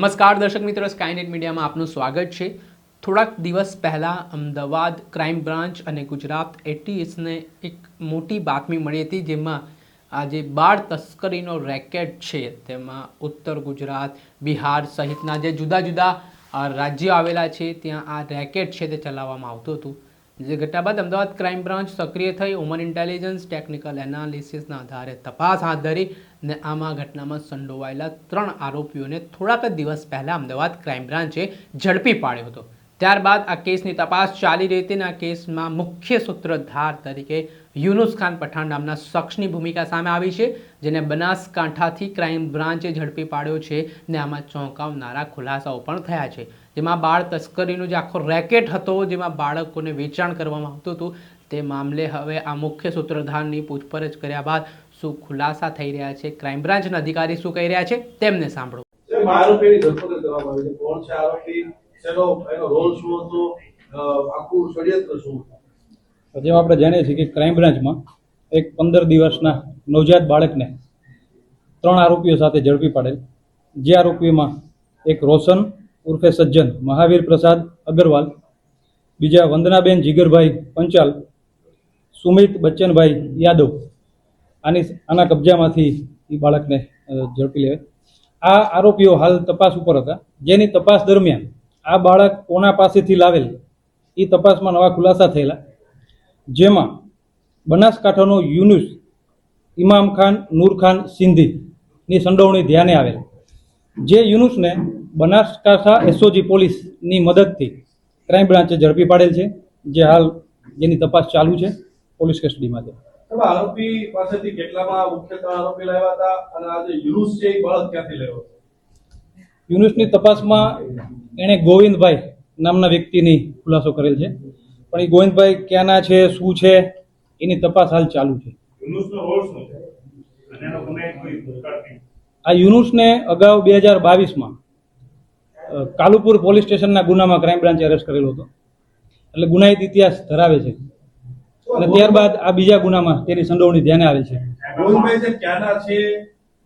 નમસ્કાર દર્શક મિત્રો, સ્કાયનેટ મીડિયામાં આપનું સ્વાગત છે। થોડાક દિવસ પહેલાં અમદાવાદ ક્રાઇમ બ્રાન્ચ અને ગુજરાત એટીએસને એક મોટી બાતમી મળી હતી, જેમાં આ જે બાળ તસ્કરીનો રેકેટ છે તેમાં ઉત્તર ગુજરાત, બિહાર સહિતના જે જુદા જુદા રાજ્યો આવેલા છે ત્યાં આ રેકેટ છે તે ચલાવવામાં આવતું હતું। જે ઘટના બાદ અમદાવાદ ક્રાઇમ બ્રાન્ચ સક્રિય થઈ હ્યુમન ઇન્ટેલિજન્સ ટેકનિકલ એનાલિસિસના આધારે તપાસ હાથ ધરી ને આમાં ઘટનામાં સંડોવાયેલા 3 આરોપીઓને થોડાક જ દિવસ પહેલાં અમદાવાદ ક્રાઇમ બ્રાન્ચે ઝડપી પાડ્યો હતો। ત્યારબાદ આ કેસની તપાસ ચાલી રહી હતી અને આ કેસમાં મુખ્ય સૂત્રધાર તરીકે યુનુસ ખાન પઠાણ નામના શખ્સની ભૂમિકા સામે આવી છે, જેને બનાસકાંઠાથી ક્રાઇમ બ્રાન્ચે ઝડપી પાડ્યો છે ને આમાં ચોંકાવનારા ખુલાસાઓ પણ થયા છે, જેમાં બાળ તસ્કરીનો જે આખો રેકેટ હતો, જેમાં બાળકોને વેચાણ કરવામાં આવતું હતું, તે મામલે હવે આ મુખ્ય સૂત્રધારની પૂછપરછ કર્યા બાદ શું ખુલાસા થઈ રહ્યા છે, ક્રાઇમ બ્રાન્ચના અધિકારી શું કહી રહ્યા છે, તેમને સાંભળો। આરોપીની ધરપકડ કરવામાં આવી છે। કોણ છે આરોપી, એનો રોલ શું હતો, આખું ષડયંત્ર શું હતું? જેમ આપણે જાણીએ છીએ કે ક્રાઇમ બ્રાન્ચમાં એક 15 દિવસના નવજાત બાળકને 3 આરોપીઓ સાથે ઝડપી પાડેલ। જે આરોપીઓમાં એક રોશન ઉર્ફે સજ્જન મહાવીર પ્રસાદ અગરવાલ, બીજા વંદનાબેન જીગરભાઈ પંચાલ, સુમિત બચ્ચનભાઈ યાદવ, આના કબજામાંથી એ બાળકને ઝડપી લેવાય। આ આરોપીઓ હાલ તપાસ ઉપર હતા, જેની તપાસ દરમિયાન આ બાળક કોના પાસેથી લાવેલ એ તપાસમાં નવા ખુલાસા થયેલા, જેમાં બનાસકાંઠાનો યુનુસ ઇમામ ખાન નૂર ખાન સિંધીની સંડોવણી ધ્યાને આવેલ। જે યુનુસને બનાસકાંઠા એસઓજી પોલીસની મદદથી ક્રાઇમ બ્રાન્ચે ઝડપી પાડેલ છે, જે હાલ જેની તપાસ ચાલુ છે પોલીસ કસ્ટડીમાં છે। આરોપી પાસેથી કેટલામાં મુખ્ય આરોપી લાવ્યા હતા અને આ જે યુનુસ છે એ બાળક ક્યાંથી લાવ્યો? યુનુસની તપાસમાં એણે ગોવિંદભાઈ નામના વ્યક્તિની ખુલાસો કરેલ છે, પણ એ ગોવિંદભાઈ ક્યાંના છે, શું છે, એની તપાસ હાલ ચાલુ છે। યુનુસનો રોલ શું છે અને એનો ગુનો કોઈ ભૂતકાળ છે? આ યુનુસને અગાઉ 2022માં કાલુપુર પોલીસ સ્ટેશનના ગુનામાં ક્રાઇમ બ્રાન્ચે અરેસ્ટ કરેલો હતો, એટલે ગુનાહિત ઇતિહાસ ધરાવે છે અને ત્યારબાદ આ બીજા ગુનામાં તેની સંડોવણી ધ્યાને આવે છે। ગોવિંદભાઈ છે ક્યાંના છે,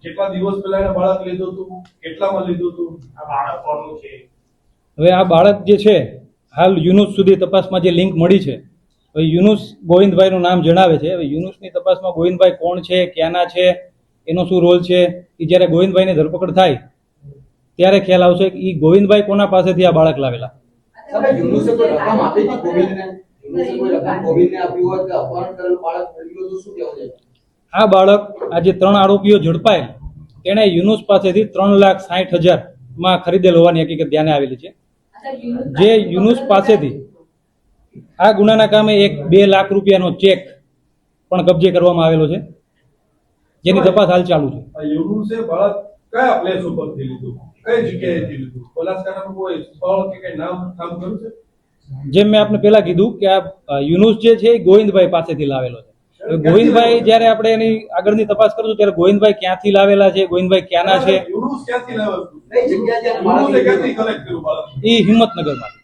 કેટલા દિવસ પહેલા એને બાળક લીધું હતું, કેટલામાં લીધું હતું, આ બાળક કોનું છે? હવે આ બાળક જે છે હાલ યુનુસ સુધી તપાસમાં જે લિંક મળી છે, હવે યુનુસ ગોવિંદભાઈનું નામ જણાવે છે। હવે યુનુસની તપાસમાં ગોવિંદભાઈ કોણ છે, ક્યાંના છે, એનો શું રોલ છે, એ જ્યારે ગોવિંદભાઈની ધરપકડ થાય ત્યારે ખ્યાલ આવશે કે એ ગોવિંદભાઈ કોના પાસેથી આ બાળક લાવેલા। આ બાળક આ જે 3 આરોપીઓ ઝડપાયેલ તેણે યુનુસ પાસેથી 3,60,000 માં ખરીદેલ હોવાની હકીકત ધ્યાને આવેલી છે। જે યુનુસ પાસેથી આ ગુનાના કામે એક 2 લાખ રૂપિયાનો ચેક પણ કબજે કરવામાં આવેલો છે, જેની તપાસ હાલ ચાલુ છે। યુનુસે બાળક કયા પ્લેસ ઉપરથી લીધું, કઈ જગ્યાએથી લીધું, બનાસકાંઠાનું કોઈ સ્થળ કે કઈ નામ કર્યું છે? જેમ મેં આપને પહેલા કીધું કે આ યુનુસ જે છે એ ગોવિંદભાઈ પાસેથી લાવેલો છે। ગોવિંદભાઈ જ્યારે આપણે એની આગળની તપાસ કરશું ત્યારે ગોવિંદભાઈ ક્યાંથી લાવેલા છે, ગોવિંદભાઈ ક્યાંના છે, યુનુસ ક્યાંથી લાવ્યો, કઈ જગ્યાએ યુનુસે ક્યાંથી કલેક્ટ કર્યું બાળક? એ હિંમતનગરમાંથી।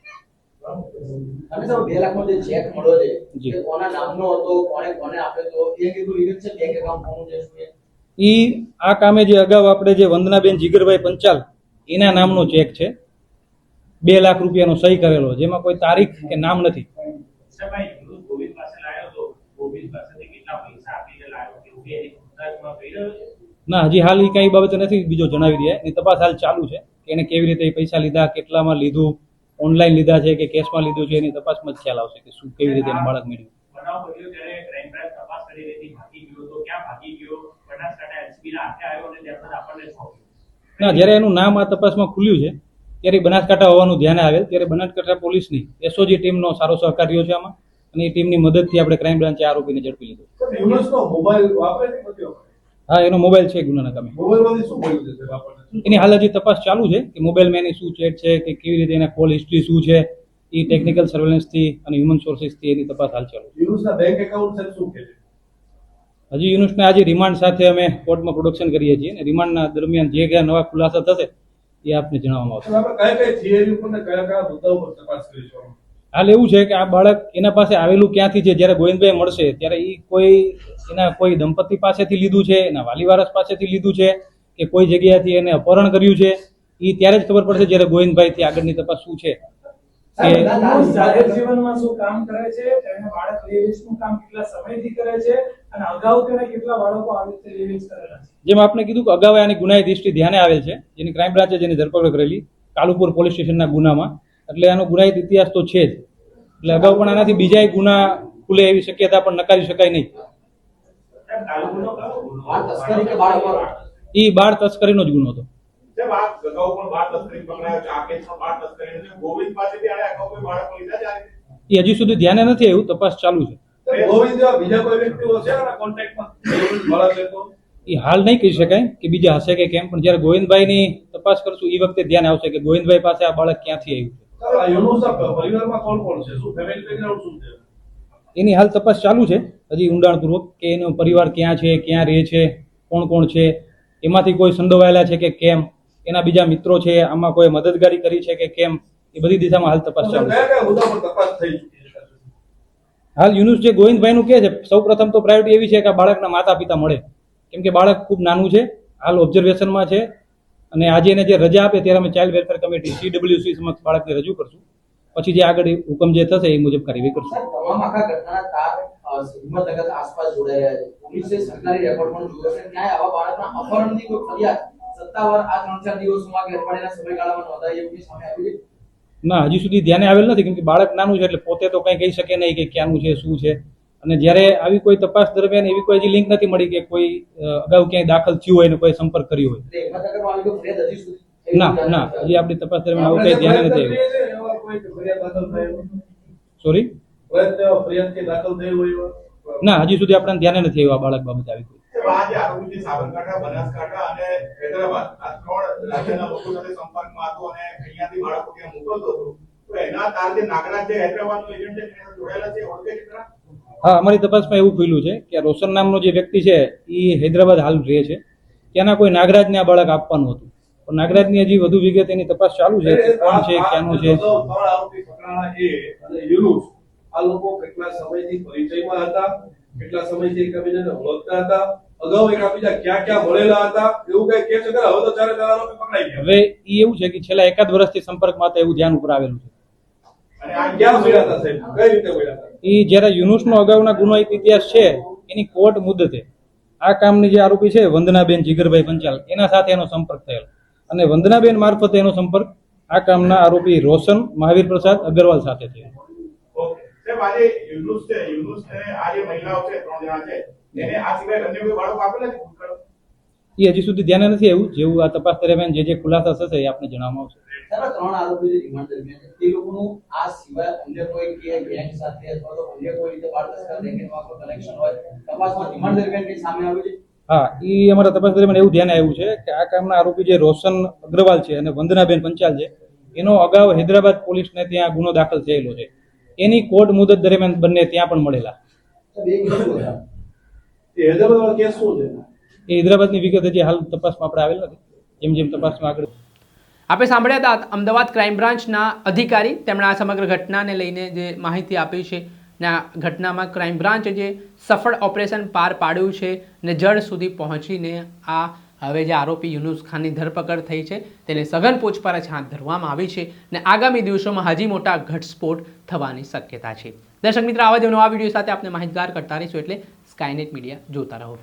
અને સર 2 લાખનો જે ચેક મળ્યો છે એ કોના નામનો હતો, કોને આપ્યો હતો, એ કીધું રિલેટ છે બેંક એકાઉન્ટ કોનું છે શું? ઈ આ કામે જે અગાઉ આપણે જે વંદનાબેન જીગરભાઈ પંચાલ એના નામનો ચેક છે, 2 લાખ રૂપિયાનો સહી કરેલો, જેમાં કોઈ તારીખ કે નામ નથી। ના, હજી હાલ એ કઈ બાબતે નથી બીજો જણાવી દે, એની તપાસ હાલ ચાલુ છે કે એને કેવી રીતે એ પૈસા લીધા, કેટલામાં લીધું, ઓનલાઈન લીધા છે કે કેશમાં લીધું છે, એની તપાસમાં જ ખ્યાલ આવશે કે શું કેવી રીતે એને બાળક મળ્યું। ના, જ્યારે એનું નામ આ તપાસમાં ખુલ્યું છે ત્યારે બનાસકાંઠા હોવાનું ધ્યાને આવેલ, ત્યારે બનાસકાંઠા પોલીસની એસઓજી ટીમનો સારો સહકાર રહ્યો છે આમાં, અને એ ટીમની મદદથી આપણે ક્રાઇમ બ્રાન્ચે આરોપીને ઝડપી લીધો। યુનુસનો મોબાઈલ વાપરે છે નથી? હા, એનો મોબાઈલ છે ગુનાના કામે। મોબાઈલમાંથી શું મળ્યું છે વાપરને? એની હાલ હજી તપાસ ચાલુ છે કે મોબાઈલમાં એની શું ચેટ છે કે કેવી રીતે એના કોલ હિસ્ટ્રી શું છે, એ ટેકનિકલ સર્વેલન્સથી અને હ્યુમન સોર્સિસથી એની તપાસ હાલ ચાલુ છે। યુનુસના બેંક એકાઉન્ટ છે શું કહે છે? હજી યુનુસને આજે રિમાન્ડ સાથે અમે કોર્ટમાં પ્રોડક્શન કરીએ છીએ અને રિમાન્ડના દરમિયાન જે કયા નવા ખુલાસા થશે એ આપને જણાવવામાં આવશે। આપણે કઈ થિયરી ઉપર ને કયા મુદ્દાઓ પર તપાસ કરીશું? હાલ એવું છે કે આ બાળક એના પાસે આવેલું ક્યાંથી છે, જ્યારે ગોવિંદભાઈ મળશે ત્યારે એના કોઈ દંપતી પાસેથી લીધું છે, એના વાલીવારસ પાસેથી લીધું છે કે કોઈ જગ્યાએથી એને અપહરણ કર્યું છે, એ ત્યારે જ ખબર પડશે જ્યારે ગોવિંદભાઈથી આગળની તપાસ શું છે સાહેબ, કે યુનુસ જાહેર જીવનમાં શું કામ કરે છે, તેને બાળક લેવીસનું કામ કેટલા સમયથી કરે છે અને અગાઉ તેને કેટલા બાળકો આવી રીતે લેવીસ કરેલા છે? જેમ આપને કીધું કે અગાઉ આની ગુનાહિત હિસ્ટ્રી ધ્યાને આવેલ છે, જેની ક્રાઇમ બ્રાન્ચે જેની ધરપકડ કરેલી કાલુપુર પોલીસ સ્ટેશનના ગુનામાં, એટલે આનો ગુનાહિત ઇતિહાસ તો છે જ. એટલે અગાઉ પણ આનાથી બીજા ગુના ખુલે એવી શક્યતા પણ નકારી શકાય નહીં. બાળ તસ્કરી કે બાળકો? એ બાળ તસ્કરીનો જ ગુનો હતો. સાહેબ, આ અગાઉ પણ બાળ તસ્કરી પકડાયો છે, આ કેસમાં બાળ તસ્કરી નથી. ગોવિંદ પાસેથી આણે અગાઉ કોઈ બાળકો લીધા છે આ રીતે? એ હજી સુધી ધ્યાને નથી આવ્યું, તપાસ ચાલુ છે. ગોવિંદ જેવા બીજા કોઈ વ્યક્તિઓ છે આના કોન્ટેક્ટમાં બાળક છે તો? એ હાલ નહીં કહી શકાય કે બીજા હશે કે કેમ, પણ જ્યારે ગોવિંદભાઈની તપાસ કરશું એ વખતે ધ્યાન આવશે કે ગોવિંદભાઈ પાસે આ બાળક ક્યાંથી આવ્યું છે. આ યુનુસના પરિવારમાં કોણ કોણ છે? શું ફેમિલી બેકગ્રાઉન્ડ શું છે? એની હાલ તપાસ ચાલુ છે હજી ઊંડાણપૂર્વક, કે એનો પરિવાર ક્યાં છે, ક્યાં રહે છે, કોણ કોણ છે, એમાંથી કોઈ સંડોવાયેલા છે કે કેમ, એના બીજા મિત્રો છે, આમાં કોઈ મદદગારી કરી છે કે કેમ, એ બધી દિશામાં હાલ તપાસ ચાલુ છે. કયા કયા મુદ્દા પર તપાસ થઈ ચૂકી છે? હાલ યુનુસ જે ગોવિંદભાઈનું કહે છે, સૌ પ્રથમ તો પ્રાયોરિટી એવી છે કે આ બાળકના માતા પિતા મળે, કેમ કે બાળક ખૂબ નાનું છે, હાલ ઓબ્ઝર્વેશનમાં છે, અને આજે એને જે રજા આપે ત્યારે અમે ચાઇલ્ડ વેલફેર કમિટી CWC સમક્ષ બાળકને રજૂ કરશું. પછી જે આગળ હુકમ જે થશે એ મુજબ કાર્યવાહી કરશું. સાહેબ, તમામ આખા ઘટનાના તાર હિંમતનગર આસપાસ જોડાઈ રહ્યા છે. પોલીસે સરકારી રેકોર્ડ પણ જોયો છે. ક્યાંય આવા બાળકના અપહરણની કોઈ ફરિયાદ સત્તાવાર આ 3-4 દિવસોમાં કે અઠવાડિયાના સમયગાળામાં નોંધાઈ એવું સામે આવી છે? ના, હજી સુધી ધ્યાને આવેલ નથી, કેમ કે બાળક નાનું છે એટલે પોતે તો કંઈ કહી શકે નહીં કે ક્યાંનું છે શું છે. અને જ્યારે આવી કોઈ તપાસ દરમિયાન એવી કોઈ હજી લિંક નથી મળી કે કોઈ અગાઉ ક્યાંય દાખલ થયું હોય ને કોઈ સંપર્ક કર્યો હોય. એટલે હિંમતનગરમાં આવી કોઈ ફરિયાદ હજી સુધી ના, હજી આપણી તપાસ દરમિયાન આવું કંઈ ધ્યાને નથી આવ્યું. એવા કોઈ ફરિયાદ દાખલ થઈ હોય? સોરી, ફરિયાદ કે દાખલ થઈ હોય એવા? ના, હજી સુધી આપણને ધ્યાને નથી આવ્યું આ બાળક બાબતે આવી કોઈ. સાહેબ, આ જે આરોપી છે સાબરકાંઠા, બનાસકાંઠા અને હૈદરાબાદ, આ 3 રાજ્યના લોકો સાથે સંપર્કમાં હતો અને અહીંયાથી બાળકો ત્યાં મોકલતો હતો. તો એના તાર જે નાગરાજ છે, હૈદરાબાદનો એજન્ટ છે, તેના સાથે જોડાયેલા છે, ઓળખે છે ખરા? હા, અમારી તપાસમાં એવું ખુલ્યું છે કે આ રોશન નામનો જે વ્યક્તિ છે એ હૈદરાબાદ હાલ રહે છે. ત્યાંના કોઈ નાગરાજને આ બાળક આપવાનું હતું, પણ નાગરાજની હજી વધુ વિગત એની તપાસ ચાલુ છે કે કોણ છે, ક્યાંનું છે. ત્રણ આરોપી પકડાણા એ અને યુનુસ, આ લોકો કેટલા સમયથી પરિચયમાં હતા, કેટલા સમયથી એકબીજાને ઓળખતા હતા, અગાઉ એકબીજા ક્યાં ક્યાં મળેલા હતા, એવું કઈ કહે છે? હવે તો 4 આરોપી પકડાઈ ગયા. હવે એ એવું છે કે છેલ્લા એકાદ વર્ષથી સંપર્કમાં હતા એવું ધ્યાન ઉપર આવેલું છે. અને આ ક્યાં મળ્યા હતા સાહેબ? કઈ રીતે મળ્યા હતા? એ જ્યારે યુનુસનો અગાઉના ગુનાહિત ઇતિહાસ છે એની કોર્ટ મુદ્દતે આ કામની જે આરોપી છે વંદનાબેન જીગરભાઈ પંચાલ, એના સાથે એનો સંપર્ક થયેલો, અને વંદનાબેન મારફતે એનો સંપર્ક આ કામના આરોપી રોશન મહાવીર પ્રસાદ અગ્રવાલ સાથે થયો. ઓકે. સાહેબ, આજે યુનુસ છે, યુનુસને આ જે મહિલાઓ છે 3 જણા છે, એને આ સિવાય અન્ય કોઈ બાળકો આપેલા છે ભૂતકાળ? એ હજી સુધી ધ્યાને નથી આવ્યું. જેવું આ તપાસ દરમિયાન જે ખુલાસા થશે એ આપને જણાવવામાં આવશે. સાહેબ, આ 3 આરોપી જે રિમાન્ડ દરમિયાન છે, એ લોકોનું આ સિવાય અન્ય કોઈ કે ગેંગ સાથે અથવા તો અન્ય કોઈ રીતે બાળ તસ્કર રેકેટમાં કોઈ કનેક્શન હોય, તપાસમાં રિમાન્ડ દરમિયાન કંઈ સામે આવ્યું છે? હા, એ અમારા તપાસ દરમિયાન એવું ધ્યાને આવ્યું છે કે આ કામના આરોપી જે રોશન અગ્રવાલ છે અને વંદનાબેન પંચાલ છે, એનો અગાઉ હૈદરાબાદ પોલીસને ત્યાં ગુનો દાખલ થયેલો છે. એની કોર્ટ મુદત દરમિયાન બંને ત્યાં પણ મળેલા. સાહેબ, એ કેસ શું હતા? એ હૈદરાબાદ કેસ શું છે? એ હૈદરાબાદની વિગત હજી હાલ તપાસમાં આપણે આવેલ નથી. જેમ જેમ તપાસમાં આગળ આપણે સાંભળ્યા હતા અમદાવાદ ક્રાઇમ બ્રાન્ચના અધિકારી, તેમણે આ સમગ્ર ઘટનાને લઈને જે માહિતી આપી છે ને આ ઘટનામાં ક્રાઇમ બ્રાન્ચે જે સફળ ઓપરેશન પાર પાડ્યું છે ને જડ સુધી પહોંચીને આ હવે જે આરોપી યુનુસ ખાનની ધરપકડ થઈ છે તેને સઘન પૂછપરછ હાથ ધરવામાં આવી છે ને આગામી દિવસોમાં હજી મોટા ઘટસ્ફોટ થવાની શક્યતા છે. દર્શક મિત્રો, આવા જ નવા વિડીયો સાથે આપણે માહિતગાર કરતા રહીશું, એટલે સ્કાયનેટ મીડિયા જોતા રહો.